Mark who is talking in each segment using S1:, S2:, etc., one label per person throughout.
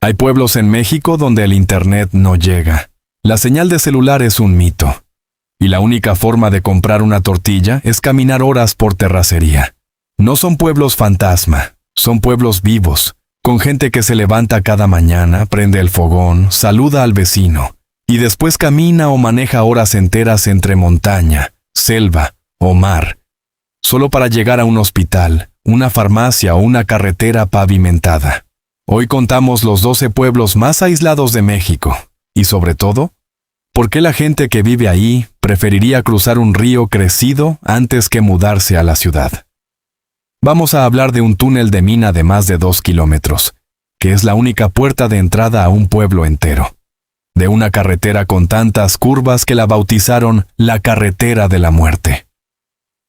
S1: Hay pueblos en México donde el internet no llega. La señal de celular es un mito. Y la única forma de comprar una tortilla es caminar horas por terracería. No son pueblos fantasma, son pueblos vivos, con gente que se levanta cada mañana, prende el fogón, saluda al vecino, y después camina o maneja horas enteras entre montaña, selva o mar, solo para llegar a un hospital, una farmacia o una carretera pavimentada. Hoy contamos los 12 pueblos más aislados de México, y sobre todo, ¿por qué la gente que vive ahí preferiría cruzar un río crecido antes que mudarse a la ciudad? Vamos a hablar de un túnel de mina de más de 2 kilómetros, que es la única puerta de entrada a un pueblo entero. De una carretera con tantas curvas que la bautizaron la Carretera de la Muerte.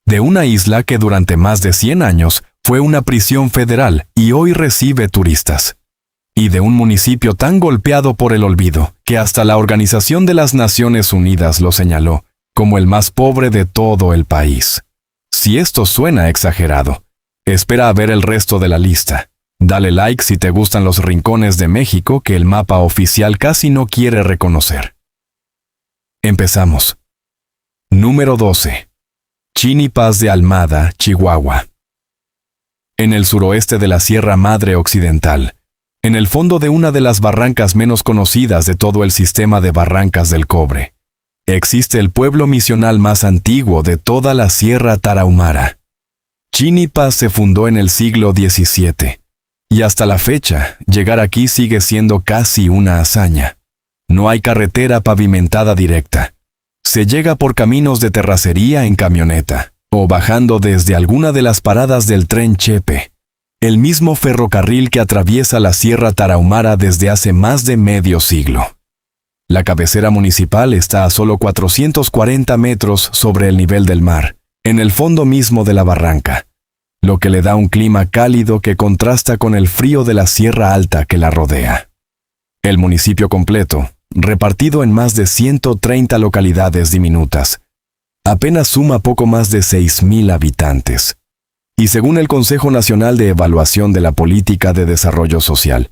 S1: De una isla que durante más de 100 años fue una prisión federal y hoy recibe turistas. Y de un municipio tan golpeado por el olvido que hasta la Organización de las Naciones Unidas lo señaló como el más pobre de todo el país. Si esto suena exagerado, espera a ver el resto de la lista. Dale like si te gustan los rincones de México que el mapa oficial casi no quiere reconocer. Empezamos. Número 12. Chinipas de Almada, Chihuahua. En el suroeste de la Sierra Madre Occidental, en el fondo de una de las barrancas menos conocidas de todo el sistema de barrancas del Cobre, existe el pueblo misional más antiguo de toda la Sierra Tarahumara. Chinipas se fundó en el siglo XVII, y hasta la fecha, llegar aquí sigue siendo casi una hazaña. No hay carretera pavimentada directa. Se llega por caminos de terracería en camioneta, o bajando desde alguna de las paradas del tren Chepe, el mismo ferrocarril que atraviesa la Sierra Tarahumara desde hace más de medio siglo. La cabecera municipal está a solo 440 metros sobre el nivel del mar, en el fondo mismo de la barranca, lo que le da un clima cálido que contrasta con el frío de la Sierra Alta que la rodea. El municipio completo, repartido en más de 130 localidades diminutas, apenas suma poco más de 6,000 habitantes. Y según el Consejo Nacional de Evaluación de la Política de Desarrollo Social,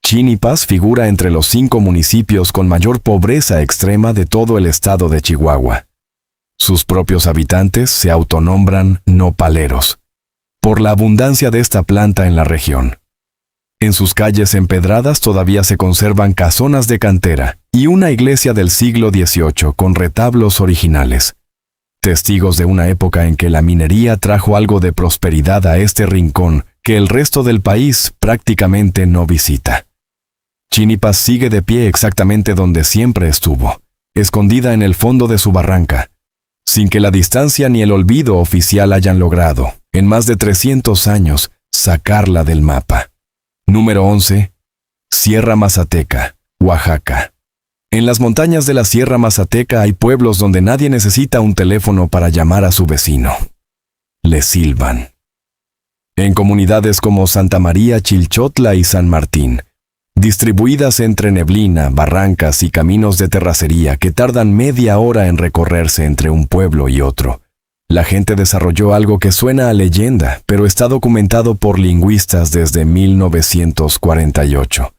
S1: Chinipas figura entre los 5 municipios con mayor pobreza extrema de todo el estado de Chihuahua. Sus propios habitantes se autonombran nopaleros, por la abundancia de esta planta en la región. En sus calles empedradas todavía se conservan casonas de cantera y una iglesia del siglo XVIII con retablos originales, testigos de una época en que la minería trajo algo de prosperidad a este rincón que el resto del país prácticamente no visita. Chinipas sigue de pie exactamente donde siempre estuvo, escondida en el fondo de su barranca, sin que la distancia ni el olvido oficial hayan logrado, en más de 300 años, sacarla del mapa. Número 11. Sierra Mazateca, Oaxaca. En las montañas de la Sierra Mazateca hay pueblos donde nadie necesita un teléfono para llamar a su vecino. Le silban. En comunidades como Santa María Chilchotla y San Martín, distribuidas entre neblina, barrancas y caminos de terracería que tardan media hora en recorrerse entre un pueblo y otro, la gente desarrolló algo que suena a leyenda, pero está documentado por lingüistas desde 1948.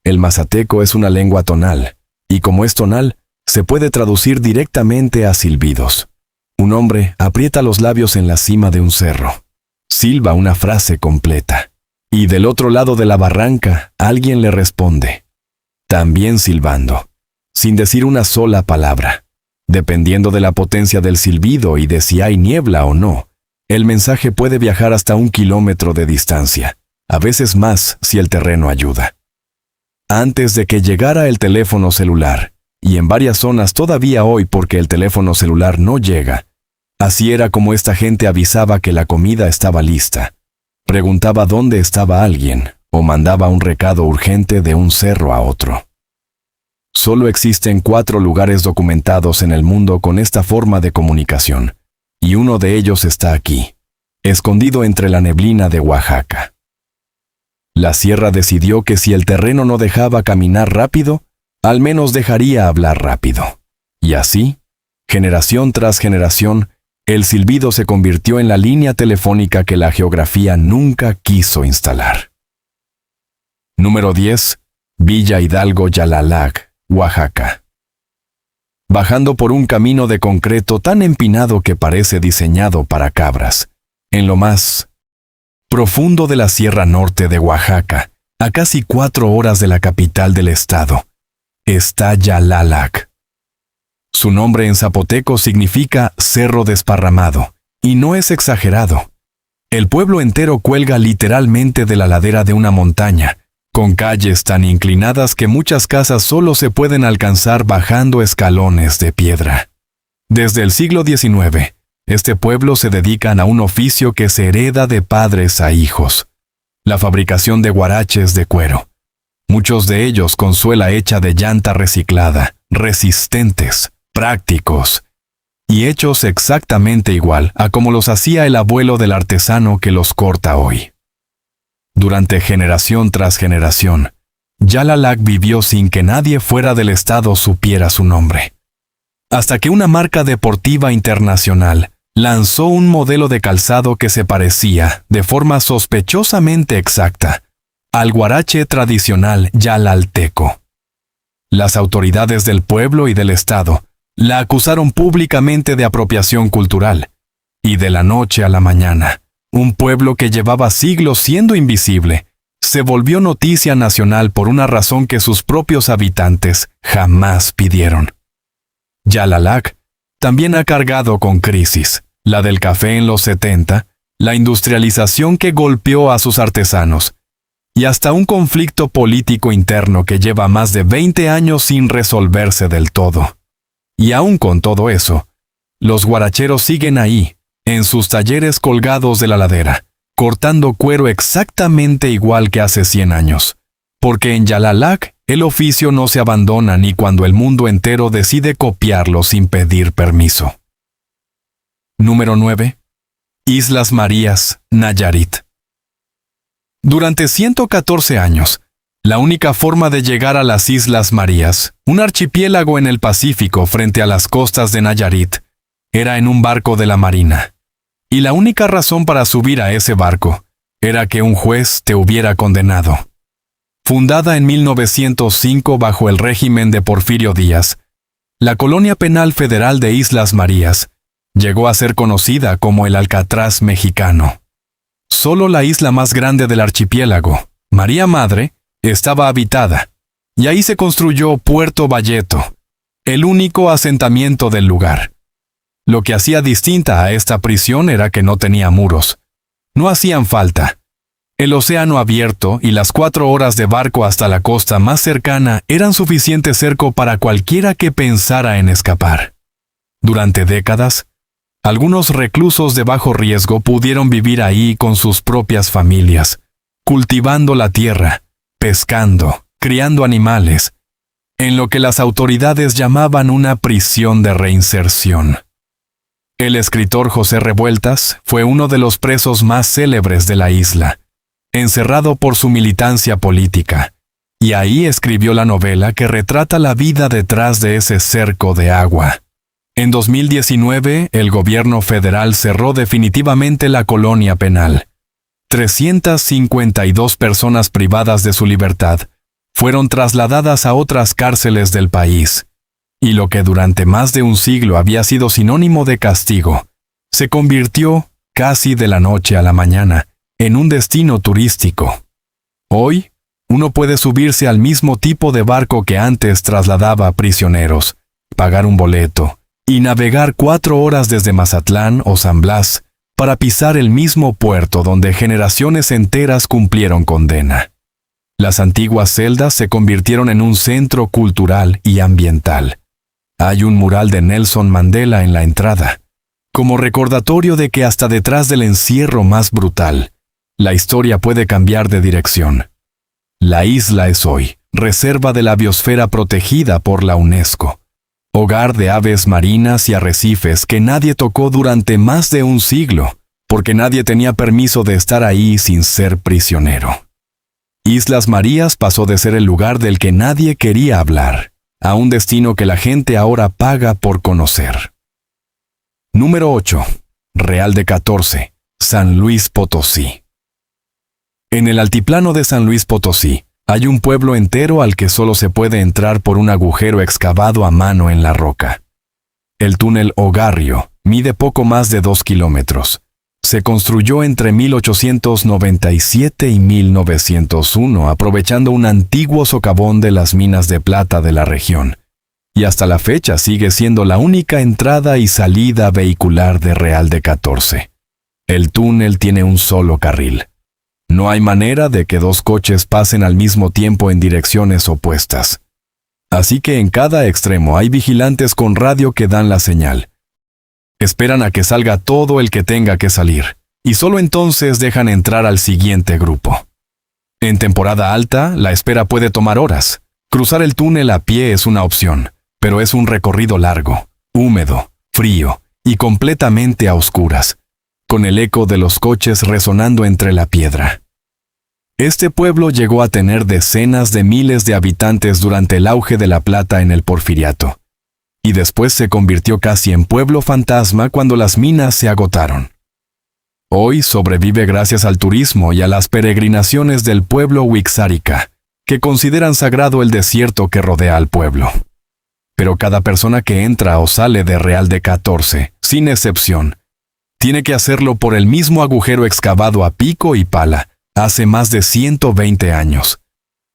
S1: El mazateco es una lengua tonal, y como es tonal, se puede traducir directamente a silbidos. Un hombre aprieta los labios en la cima de un cerro, silba una frase completa, y del otro lado de la barranca alguien le responde, también silbando, sin decir una sola palabra. Dependiendo de la potencia del silbido y de si hay niebla o no, el mensaje puede viajar hasta 1 kilómetro de distancia, a veces más si el terreno ayuda. Antes de que llegara el teléfono celular, y en varias zonas todavía hoy porque el teléfono celular no llega, así era como esta gente avisaba que la comida estaba lista, preguntaba dónde estaba alguien o mandaba un recado urgente de un cerro a otro. Solo existen 4 lugares documentados en el mundo con esta forma de comunicación, y uno de ellos está aquí, escondido entre la neblina de Oaxaca. La sierra decidió que si el terreno no dejaba caminar rápido, al menos dejaría hablar rápido. Y así, generación tras generación, el silbido se convirtió en la línea telefónica que la geografía nunca quiso instalar. Número 10. Villa Hidalgo Yalalac, Oaxaca. Bajando por un camino de concreto tan empinado que parece diseñado para cabras, en lo más profundo de la Sierra Norte de Oaxaca, a casi 4 horas de la capital del estado, está Yalalac. Su nombre en zapoteco significa cerro desparramado, y no es exagerado. El pueblo entero cuelga literalmente de la ladera de una montaña, con calles tan inclinadas que muchas casas solo se pueden alcanzar bajando escalones de piedra. Desde el siglo XIX, este pueblo se dedican a un oficio que se hereda de padres a hijos: la fabricación de huaraches de cuero. Muchos de ellos con suela hecha de llanta reciclada, resistentes, prácticos, y hechos exactamente igual a como los hacía el abuelo del artesano que los corta hoy. Durante generación tras generación, Yalalac vivió sin que nadie fuera del estado supiera su nombre. Hasta que una marca deportiva internacional lanzó un modelo de calzado que se parecía, de forma sospechosamente exacta, al huarache tradicional yalalteco. Las autoridades del pueblo y del estado la acusaron públicamente de apropiación cultural, y de la noche a la mañana, un pueblo que llevaba siglos siendo invisible, se volvió noticia nacional por una razón que sus propios habitantes jamás pidieron. Yalalac también ha cargado con crisis, la del café en los 70, la industrialización que golpeó a sus artesanos, y hasta un conflicto político interno que lleva más de 20 años sin resolverse del todo. Y aún con todo eso, los guaracheros siguen ahí, en sus talleres colgados de la ladera, cortando cuero exactamente igual que hace 100 años. Porque en Yalalac el oficio no se abandona ni cuando el mundo entero decide copiarlo sin pedir permiso. Número 9. Islas Marías, Nayarit. Durante 114 años, la única forma de llegar a las Islas Marías, un archipiélago en el Pacífico frente a las costas de Nayarit, era en un barco de la Marina. Y la única razón para subir a ese barco era que un juez te hubiera condenado. Fundada en 1905 bajo el régimen de Porfirio Díaz, la Colonia Penal Federal de Islas Marías llegó a ser conocida como el Alcatraz mexicano. Solo la isla más grande del archipiélago, María Madre, estaba habitada, y ahí se construyó Puerto Valleto, el único asentamiento del lugar. Lo que hacía distinta a esta prisión era que no tenía muros. No hacían falta. El océano abierto y las 4 horas de barco hasta la costa más cercana eran suficiente cerco para cualquiera que pensara en escapar. Durante décadas, algunos reclusos de bajo riesgo pudieron vivir ahí con sus propias familias, cultivando la tierra, pescando, criando animales, en lo que las autoridades llamaban una prisión de reinserción. El escritor José Revueltas fue uno de los presos más célebres de la isla, encerrado por su militancia política, y ahí escribió la novela que retrata la vida detrás de ese cerco de agua. En 2019, el gobierno federal cerró definitivamente la colonia penal. 352 personas privadas de su libertad fueron trasladadas a otras cárceles del país, y lo que durante más de un siglo había sido sinónimo de castigo, se convirtió, casi de la noche a la mañana, en un destino turístico. Hoy, uno puede subirse al mismo tipo de barco que antes trasladaba a prisioneros, pagar un boleto, y navegar 4 horas desde Mazatlán o San Blas para pisar el mismo puerto donde generaciones enteras cumplieron condena. Las antiguas celdas se convirtieron en un centro cultural y ambiental. Hay un mural de Nelson Mandela en la entrada, como recordatorio de que hasta detrás del encierro más brutal, la historia puede cambiar de dirección. La isla es hoy reserva de la biosfera protegida por la UNESCO, hogar de aves marinas y arrecifes que nadie tocó durante más de un siglo, porque nadie tenía permiso de estar ahí sin ser prisionero. Islas Marías pasó de ser el lugar del que nadie quería hablar, a un destino que la gente ahora paga por conocer. Número 8. Real de 14, San Luis Potosí. En el altiplano de San Luis Potosí, Hay un pueblo entero al que solo se puede entrar por un agujero excavado a mano en la roca. El túnel Ogarrio mide poco más de 2 kilómetros. Se construyó entre 1897 y 1901, aprovechando un antiguo socavón de las minas de plata de la región, y hasta la fecha sigue siendo la única entrada y salida vehicular de Real de 14. El túnel tiene un solo carril. No hay manera de que dos coches pasen al mismo tiempo en direcciones opuestas. Así que en cada extremo hay vigilantes con radio que dan la señal. Esperan a que salga todo el que tenga que salir, y solo entonces dejan entrar al siguiente grupo. En temporada alta, la espera puede tomar horas. Cruzar el túnel a pie es una opción, pero es un recorrido largo, húmedo, frío y completamente a oscuras, con el eco de los coches resonando entre la piedra. Este pueblo llegó a tener decenas de miles de habitantes durante el auge de la plata en el Porfiriato, y después se convirtió casi en pueblo fantasma cuando las minas se agotaron. Hoy sobrevive gracias al turismo y a las peregrinaciones del pueblo Wixárika, que consideran sagrado el desierto que rodea al pueblo. Pero cada persona que entra o sale de Real de 14, sin excepción, tiene que hacerlo por el mismo agujero excavado a pico y pala, hace más de 120 años,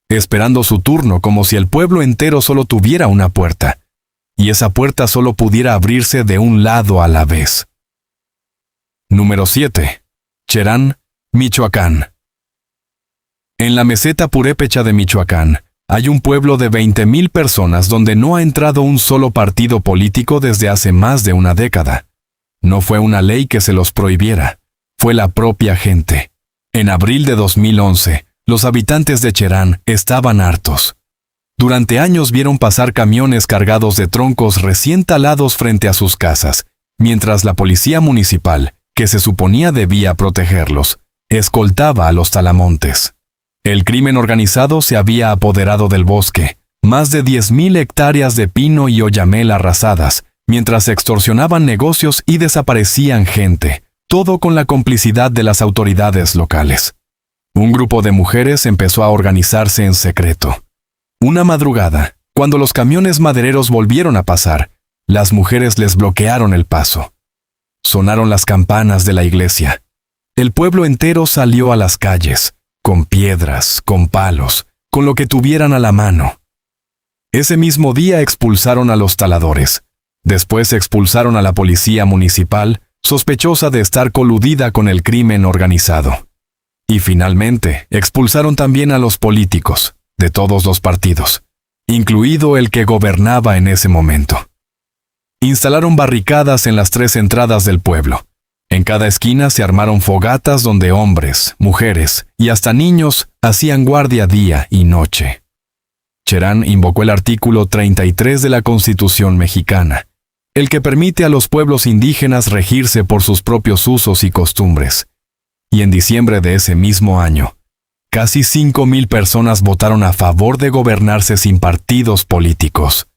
S1: esperando su turno como si el pueblo entero solo tuviera una puerta, y esa puerta solo pudiera abrirse de un lado a la vez. Número 7. Cherán, Michoacán. En la meseta purépecha de Michoacán, hay un pueblo de 20,000 personas donde no ha entrado un solo partido político desde hace más de una década. No fue una ley que se los prohibiera, fue la propia gente. En abril de 2011, los habitantes de Cherán estaban hartos. Durante años vieron pasar camiones cargados de troncos recién talados frente a sus casas, mientras la policía municipal, que se suponía debía protegerlos, escoltaba a los talamontes. El crimen organizado se había apoderado del bosque, más de 10,000 hectáreas de pino y oyamel arrasadas, mientras extorsionaban negocios y desaparecían gente, todo con la complicidad de las autoridades locales. Un grupo de mujeres empezó a organizarse en secreto. Una madrugada, cuando los camiones madereros volvieron a pasar, las mujeres les bloquearon el paso. Sonaron las campanas de la iglesia. El pueblo entero salió a las calles, con piedras, con palos, con lo que tuvieran a la mano. Ese mismo día expulsaron a los taladores. Después expulsaron a la policía municipal, sospechosa de estar coludida con el crimen organizado. Y finalmente, expulsaron también a los políticos, de todos los partidos, incluido el que gobernaba en ese momento. Instalaron barricadas en las 3 entradas del pueblo. En cada esquina se armaron fogatas donde hombres, mujeres y hasta niños hacían guardia día y noche. Cherán invocó el artículo 33 de la Constitución mexicana, el que permite a los pueblos indígenas regirse por sus propios usos y costumbres. Y en diciembre de ese mismo año, casi 5,000 personas votaron a favor de gobernarse sin partidos políticos.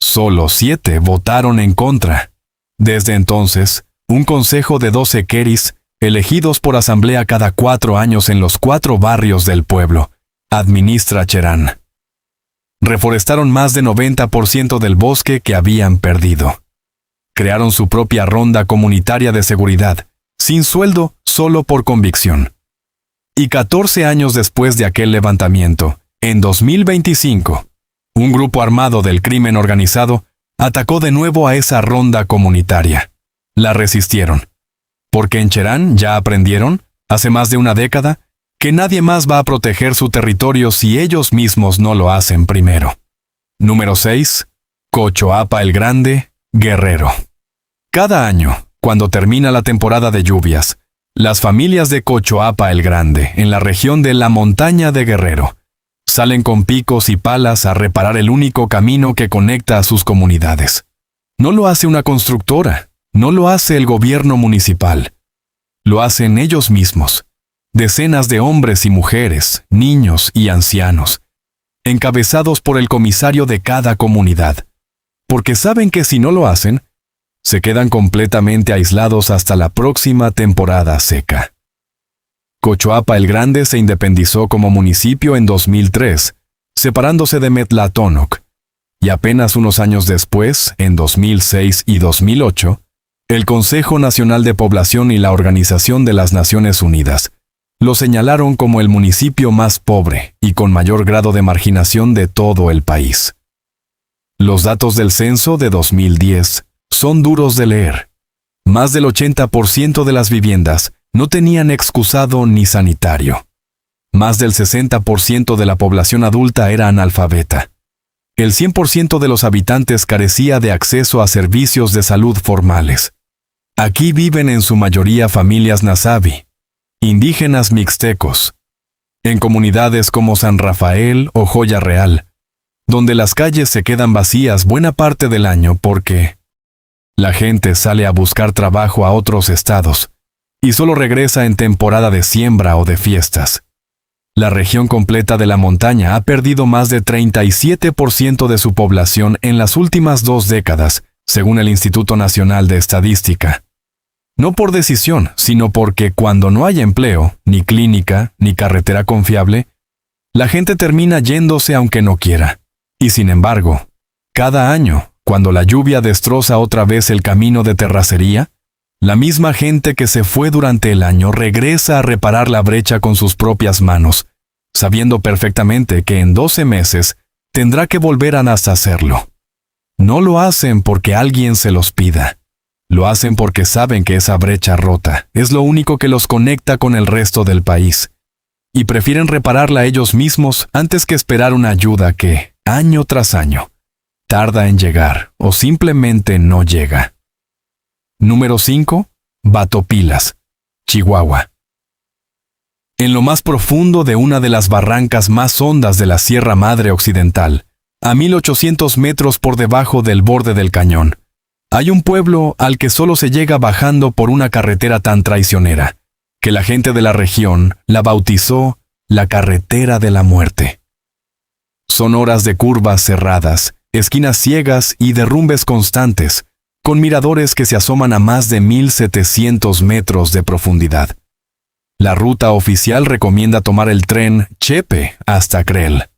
S1: Solo 7 votaron en contra. Desde entonces, un consejo de 12 queris, elegidos por asamblea cada 4 años en los 4 barrios del pueblo, administra Cherán. Reforestaron más de 90% del bosque que habían perdido. Crearon su propia ronda comunitaria de seguridad, sin sueldo, solo por convicción. Y 14 años después de aquel levantamiento, en 2025, un grupo armado del crimen organizado atacó de nuevo a esa ronda comunitaria. La resistieron. Porque en Cherán ya aprendieron, hace más de una década, que nadie más va a proteger su territorio si ellos mismos no lo hacen primero. Número 6. Cochoapa el Grande, Guerrero. Cada año, cuando termina la temporada de lluvias, las familias de Cochoapa el Grande, en la región de la montaña de Guerrero, salen con picos y palas a reparar el único camino que conecta a sus comunidades. No lo hace una constructora, no lo hace el gobierno municipal. Lo hacen ellos mismos, decenas de hombres y mujeres, niños y ancianos, encabezados por el comisario de cada comunidad, porque saben que si no lo hacen, se quedan completamente aislados hasta la próxima temporada seca. Cochoapa el Grande se independizó como municipio en 2003, separándose de Metlatónoc, y apenas unos años después, en 2006 y 2008, el Consejo Nacional de Población y la Organización de las Naciones Unidas lo señalaron como el municipio más pobre y con mayor grado de marginación de todo el país. Los datos del censo de 2010 son duros de leer. Más del 80% de las viviendas no tenían excusado ni sanitario. Más del 60% de la población adulta era analfabeta. El 100% de los habitantes carecía de acceso a servicios de salud formales. Aquí viven en su mayoría familias nazavi, indígenas mixtecos, en comunidades como San Rafael o Joya Real, donde las calles se quedan vacías buena parte del año porque la gente sale a buscar trabajo a otros estados y solo regresa en temporada de siembra o de fiestas. La región completa de la montaña ha perdido más de 37% de su población en las últimas 2 décadas, según el Instituto Nacional de Estadística. No por decisión, sino porque cuando no hay empleo, ni clínica, ni carretera confiable, la gente termina yéndose aunque no quiera. Y sin embargo, cada año, cuando la lluvia destroza otra vez el camino de terracería, la misma gente que se fue durante el año regresa a reparar la brecha con sus propias manos, sabiendo perfectamente que en 12 meses tendrá que volver a hacerlo. No lo hacen porque alguien se los pida. Lo hacen porque saben que esa brecha rota es lo único que los conecta con el resto del país, y prefieren repararla ellos mismos antes que esperar una ayuda que, año tras año, tarda en llegar o simplemente no llega. Número 5. Batopilas, Chihuahua. En lo más profundo de una de las barrancas más hondas de la Sierra Madre Occidental, a 1800 metros por debajo del borde del cañón, hay un pueblo al que solo se llega bajando por una carretera tan traicionera, que la gente de la región la bautizó la Carretera de la Muerte. Son horas de curvas cerradas, esquinas ciegas y derrumbes constantes, con miradores que se asoman a más de 1700 metros de profundidad. La ruta oficial recomienda tomar el tren Chepe hasta Creel,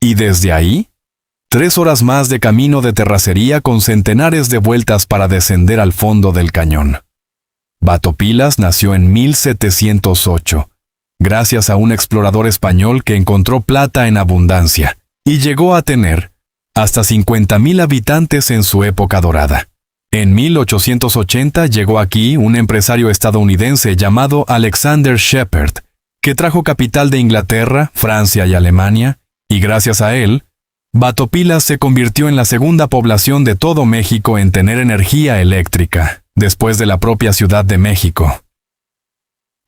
S1: y desde ahí, 3 horas más de camino de terracería con centenares de vueltas para descender al fondo del cañón. Batopilas nació en 1708, gracias a un explorador español que encontró plata en abundancia, y llegó a tener hasta 50,000 habitantes en su época dorada. En 1880 llegó aquí un empresario estadounidense llamado Alexander Shepard, que trajo capital de Inglaterra, Francia y Alemania, y gracias a él, Batopilas se convirtió en la segunda población de todo México en tener energía eléctrica, después de la propia Ciudad de México.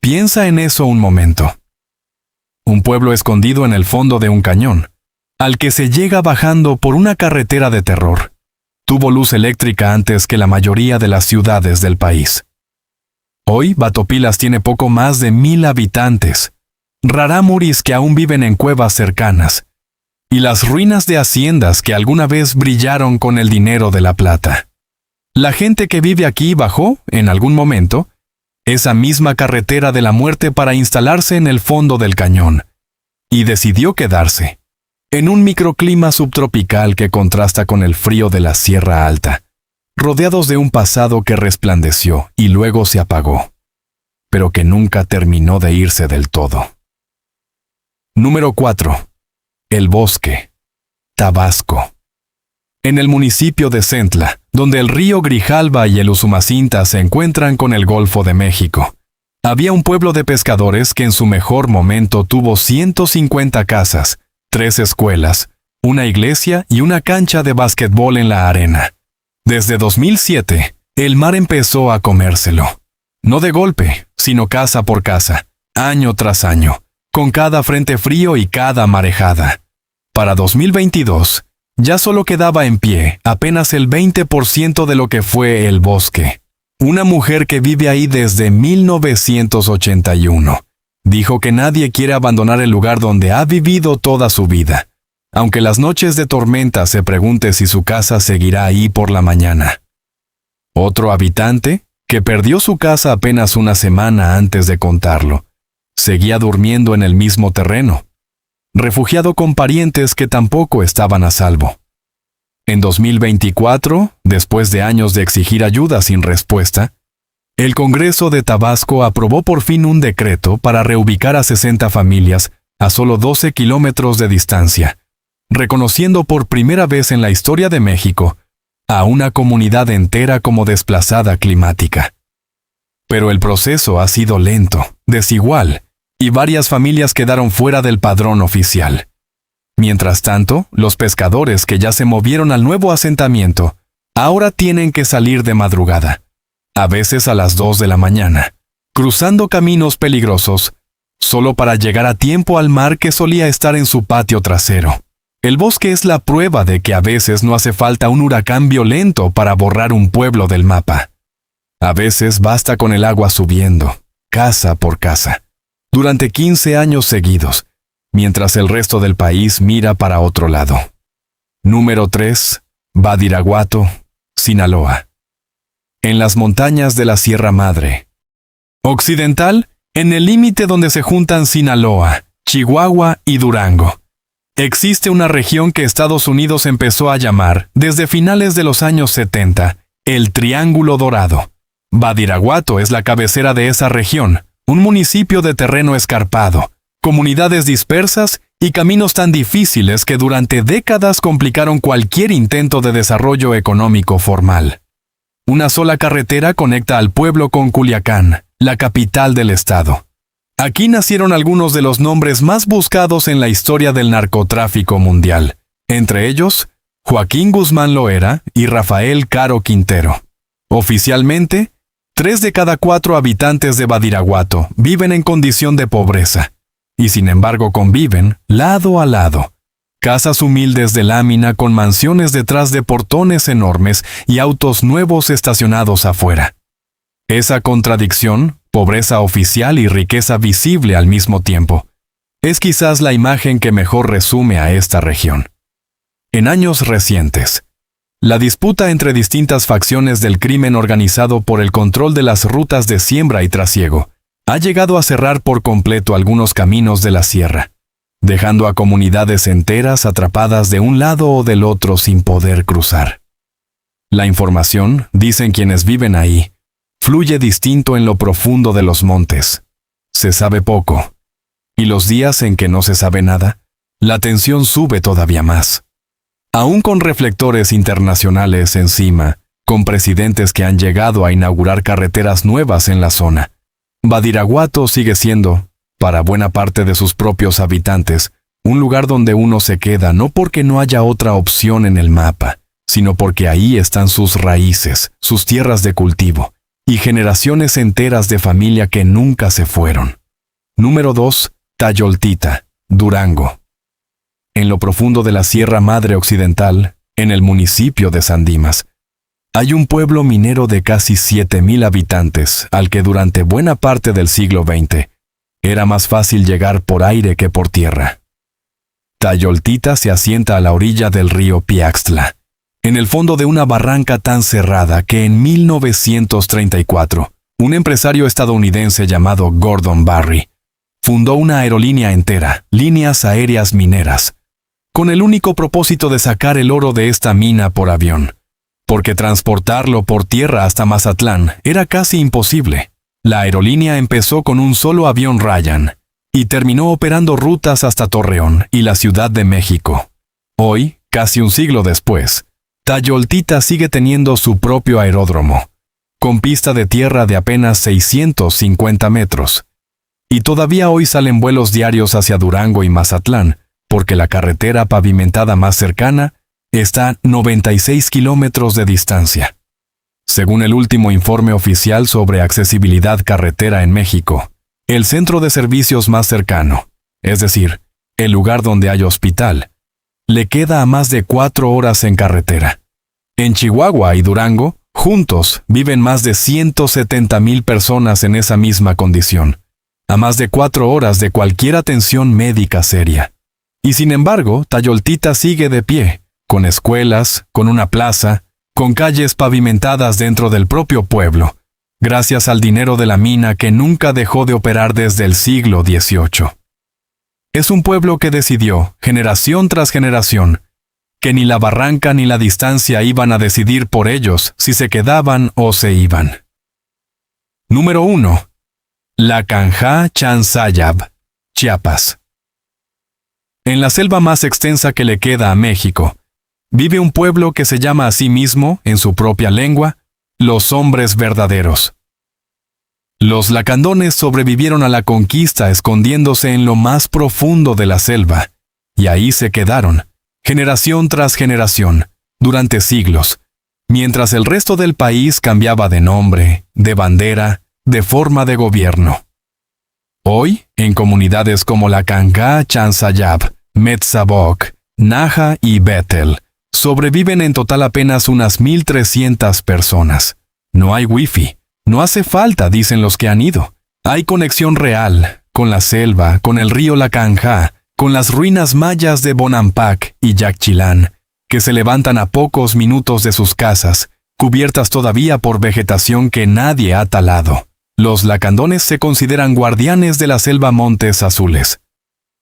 S1: Piensa en eso un momento. Un pueblo escondido en el fondo de un cañón, al que se llega bajando por una carretera de terror. Tuvo luz eléctrica antes que la mayoría de las ciudades del país. Hoy, Batopilas tiene poco más de 1,000 habitantes, rarámuris que aún viven en cuevas cercanas, y las ruinas de haciendas que alguna vez brillaron con el dinero de la plata. La gente que vive aquí bajó, en algún momento, esa misma carretera de la muerte para instalarse en el fondo del cañón, y decidió quedarse, en un microclima subtropical que contrasta con el frío de la Sierra Alta, rodeados de un pasado que resplandeció y luego se apagó, pero que nunca terminó de irse del todo. Número 4. El Bosque, Tabasco. En el municipio de Centla, donde el río Grijalva y el Usumacinta se encuentran con el Golfo de México, había un pueblo de pescadores que en su mejor momento tuvo 150 casas, 3 escuelas, una iglesia y una cancha de básquetbol en la arena. Desde 2007, el mar empezó a comérselo. No de golpe, sino casa por casa, año tras año, con cada frente frío y cada marejada. Para 2022, ya solo quedaba en pie apenas el 20% de lo que fue el bosque. Una mujer que vive ahí desde 1981 dijo que nadie quiere abandonar el lugar donde ha vivido toda su vida, aunque las noches de tormenta se pregunte si su casa seguirá ahí por la mañana. Otro habitante, que perdió su casa apenas una semana antes de contarlo, seguía durmiendo en el mismo terreno, refugiado con parientes que tampoco estaban a salvo. En 2024, después de años de exigir ayuda sin respuesta, el Congreso de Tabasco aprobó por fin un decreto para reubicar a 60 familias a solo 12 kilómetros de distancia, reconociendo por primera vez en la historia de México a una comunidad entera como desplazada climática. Pero el proceso ha sido lento, desigual, y varias familias quedaron fuera del padrón oficial. Mientras tanto, los pescadores que ya se movieron al nuevo asentamiento ahora tienen que salir de madrugada, a veces a las 2 de la mañana, cruzando caminos peligrosos, solo para llegar a tiempo al mar que solía estar en su patio trasero. El bosque es la prueba de que a veces no hace falta un huracán violento para borrar un pueblo del mapa. A veces basta con el agua subiendo, casa por casa, durante 15 años seguidos, mientras el resto del país mira para otro lado. Número 3. Badiraguato, Sinaloa. En las montañas de la Sierra Madre Occidental, en el límite donde se juntan Sinaloa, Chihuahua y Durango, existe una región que Estados Unidos empezó a llamar, desde finales de los años 70, el Triángulo Dorado. Badiraguato es la cabecera de esa región, un municipio de terreno escarpado, comunidades dispersas y caminos tan difíciles que durante décadas complicaron cualquier intento de desarrollo económico formal. Una sola carretera conecta al pueblo con Culiacán, la capital del estado. Aquí nacieron algunos de los nombres más buscados en la historia del narcotráfico mundial, entre ellos Joaquín Guzmán Loera y Rafael Caro Quintero. Oficialmente, 3 de cada 4 habitantes de Badiraguato viven en condición de pobreza, y sin embargo conviven lado a lado. Casas humildes de lámina con mansiones detrás de portones enormes y autos nuevos estacionados afuera. Esa contradicción, pobreza oficial y riqueza visible al mismo tiempo, es quizás la imagen que mejor resume a esta región. En años recientes, la disputa entre distintas facciones del crimen organizado por el control de las rutas de siembra y trasiego ha llegado a cerrar por completo algunos caminos de la sierra, dejando a comunidades enteras atrapadas de un lado o del otro sin poder cruzar. La información, dicen quienes viven ahí, fluye distinto en lo profundo de los montes. Se sabe poco, y los días en que no se sabe nada, la tensión sube todavía más. Aún con reflectores internacionales encima, con presidentes que han llegado a inaugurar carreteras nuevas en la zona, Badiraguato sigue siendo, para buena parte de sus propios habitantes, un lugar donde uno se queda no porque no haya otra opción en el mapa, sino porque ahí están sus raíces, sus tierras de cultivo, y generaciones enteras de familia que nunca se fueron. Número 2. Tayoltita, Durango. En lo profundo de la Sierra Madre Occidental, en el municipio de San Dimas, hay un pueblo minero de casi 7,000 habitantes al que durante buena parte del siglo XX era más fácil llegar por aire que por tierra. Tayoltita se asienta a la orilla del río Piaxtla, en el fondo de una barranca tan cerrada que en 1934, un empresario estadounidense llamado Gordon Barry fundó una aerolínea entera, Líneas Aéreas Mineras, con el único propósito de sacar el oro de esta mina por avión, porque transportarlo por tierra hasta Mazatlán era casi imposible. La aerolínea empezó con un solo avión Ryan y terminó operando rutas hasta Torreón y la Ciudad de México. Hoy, casi un siglo después, Tayoltita sigue teniendo su propio aeródromo, con pista de tierra de apenas 650 metros. Y todavía hoy salen vuelos diarios hacia Durango y Mazatlán, porque la carretera pavimentada más cercana está a 96 kilómetros de distancia. Según el último informe oficial sobre accesibilidad carretera en México, el centro de servicios más cercano, es decir, el lugar donde hay hospital, le queda a más de 4 horas en carretera. En Chihuahua y Durango, juntos, viven más de 170,000 personas en esa misma condición, a más de 4 horas de cualquier atención médica seria. Y sin embargo, Tayoltita sigue de pie, con escuelas, con una plaza, con calles pavimentadas dentro del propio pueblo, gracias al dinero de la mina que nunca dejó de operar desde el siglo XVIII. Es un pueblo que decidió, generación tras generación, que ni la barranca ni la distancia iban a decidir por ellos si se quedaban o se iban. Número 1. La Canja Chansayab, Chiapas. En la selva más extensa que le queda a México, vive un pueblo que se llama a sí mismo, en su propia lengua, los hombres verdaderos. Los lacandones sobrevivieron a la conquista escondiéndose en lo más profundo de la selva, y ahí se quedaron, generación tras generación, durante siglos, mientras el resto del país cambiaba de nombre, de bandera, de forma de gobierno. Hoy, en comunidades como la Canja Chansayab, Metzabok, Naja y Bethel, sobreviven en total apenas unas 1,300 personas. No hay wifi. No hace falta, dicen los que han ido. Hay conexión real, con la selva, con el río La Canja, con las ruinas mayas de Bonampak y Yaxchilán, que se levantan a pocos minutos de sus casas, cubiertas todavía por vegetación que nadie ha talado. Los lacandones se consideran guardianes de la selva Montes Azules,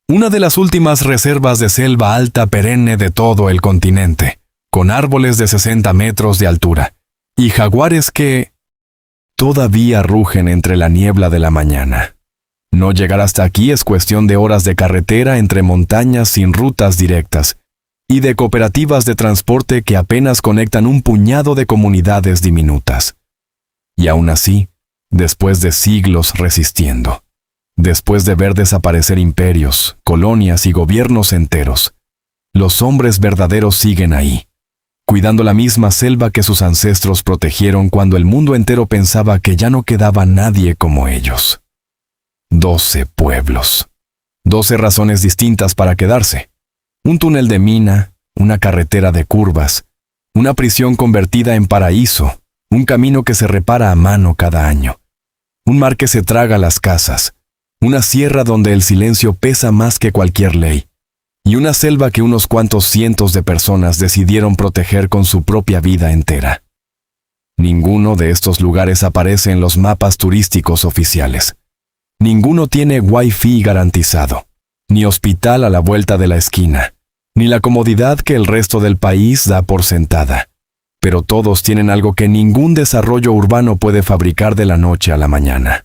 S1: una de las últimas reservas de selva alta perenne de todo el continente, con árboles de 60 metros de altura, y jaguares que todavía rugen entre la niebla de la mañana. No llegar hasta aquí es cuestión de horas de carretera entre montañas sin rutas directas, y de cooperativas de transporte que apenas conectan un puñado de comunidades diminutas. Y aún así, después de siglos resistiendo, después de ver desaparecer imperios, colonias y gobiernos enteros, los hombres verdaderos siguen ahí, cuidando la misma selva que sus ancestros protegieron cuando el mundo entero pensaba que ya no quedaba nadie como ellos. 12 pueblos. 12 razones distintas para quedarse. Un túnel de mina, una carretera de curvas, una prisión convertida en paraíso, un camino que se repara a mano cada año, un mar que se traga las casas, una sierra donde el silencio pesa más que cualquier ley, y una selva que unos cuantos cientos de personas decidieron proteger con su propia vida entera. Ninguno de estos lugares aparece en los mapas turísticos oficiales. Ninguno tiene Wi-Fi garantizado, ni hospital a la vuelta de la esquina, ni la comodidad que el resto del país da por sentada. Pero todos tienen algo que ningún desarrollo urbano puede fabricar de la noche a la mañana.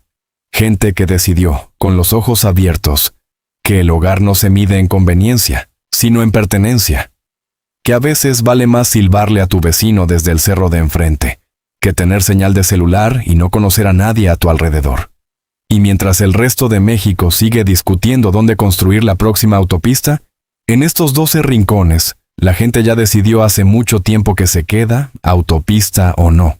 S1: Gente que decidió, con los ojos abiertos, que el hogar no se mide en conveniencia, sino en pertenencia. Que a veces vale más silbarle a tu vecino desde el cerro de enfrente, que tener señal de celular y no conocer a nadie a tu alrededor. Y mientras el resto de México sigue discutiendo dónde construir la próxima autopista, en estos 12 rincones, la gente ya decidió hace mucho tiempo que se queda, autopista o no.